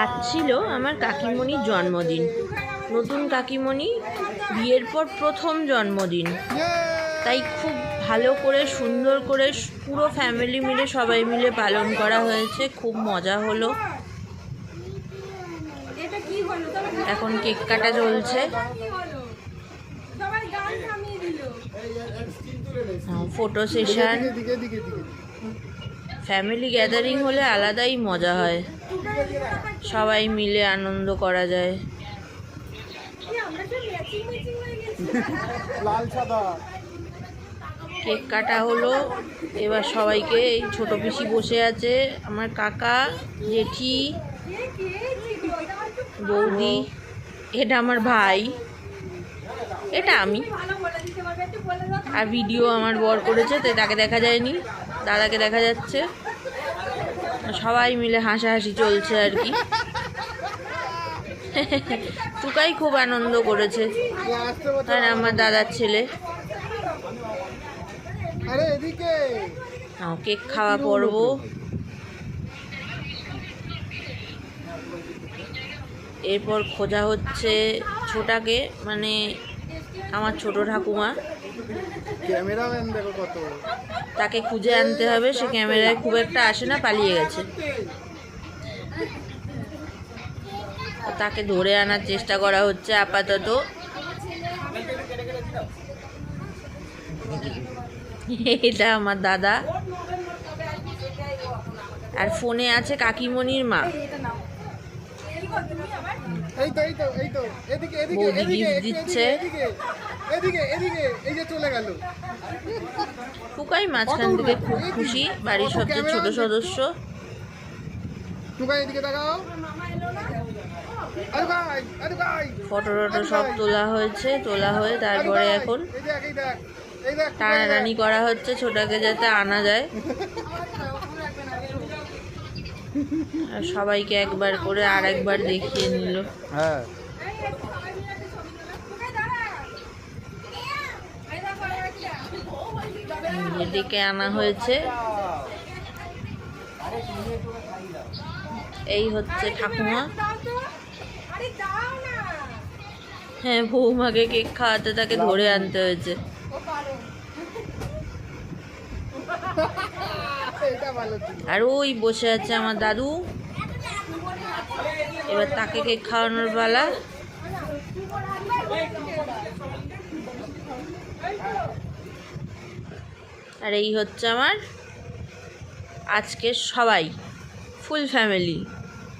আজ ছিল আমার কাকিমণির জন্মদিন। নতুন কাকিমণি বিয়ের পর প্রথম জন্মদিন, তাই খুব ভালো করে সুন্দর করে পুরো ফ্যামিলি মিলে সবাই মিলে পালন করা হয়েছে। খুব মজা হলো। এখন কেক কাটা চলছে, ফটো সেশন। ফ্যামিলি গ্যাদারিং হলে আলাদাই মজা হয়, সবাই মিলে আনন্দ করা যায়। কেক কাটা হলো, এবার সবাইকে, এই ছোট পিসি বসে আছে, আমার কাকা, জেঠি, বৌদি, এটা আমার ভাই, এটা আমি। আর ভিডিও আমার বর করেছে, তাই তাকে দেখা যায়নি, দাদাকে দেখা যাচ্ছে। সবাই মিলে হাসাহাসি চলছে আর কি। টুকাই খুব আনন্দ করেছে, আর আমার দাদার ছেলে। কেক খাওয়া পর্ব। এরপর খোঁজা হচ্ছে ছোটাকে, মানে আমার ছোট ঠাকুমা। তাকে খুঁজে আনতে হবে, সে ক্যামেরায় খুব একটা আসে না, পালিয়ে গেছে। তাকে ধরে আনার চেষ্টা করা হচ্ছে আপাতত। এটা আমার দাদা, আর ফোনে আছে কাকিমণির মা। বৌদি গিফট দিচ্ছে। টুকাই মাঝখান থেকে খুব খুশি, বাড়ির সবচেয়ে ছোট সদস্য। ফটো টটো সব তোলা হয়েছে, তোলা হয়ে তারপরে এখন টানাটানি করা হচ্ছে ছোটাকে যাতে আনা যায়। আর সবাইকে একবার করে আর একবার দেখিয়ে নিল। ডেকে আনা হয়েছে। এই হচ্ছে ঠাকুমা। হ্যাঁ, বৌমাকে কেক খাওয়াতে তাকে ধরে আনতে হয়েছে। আর ওই বসে আছে আমার দাদু, এবার তাকে কেক খাওয়ানোর পালা। আর এই হচ্ছে আমার আজকের সবাই, ফুল ফ্যামিলি।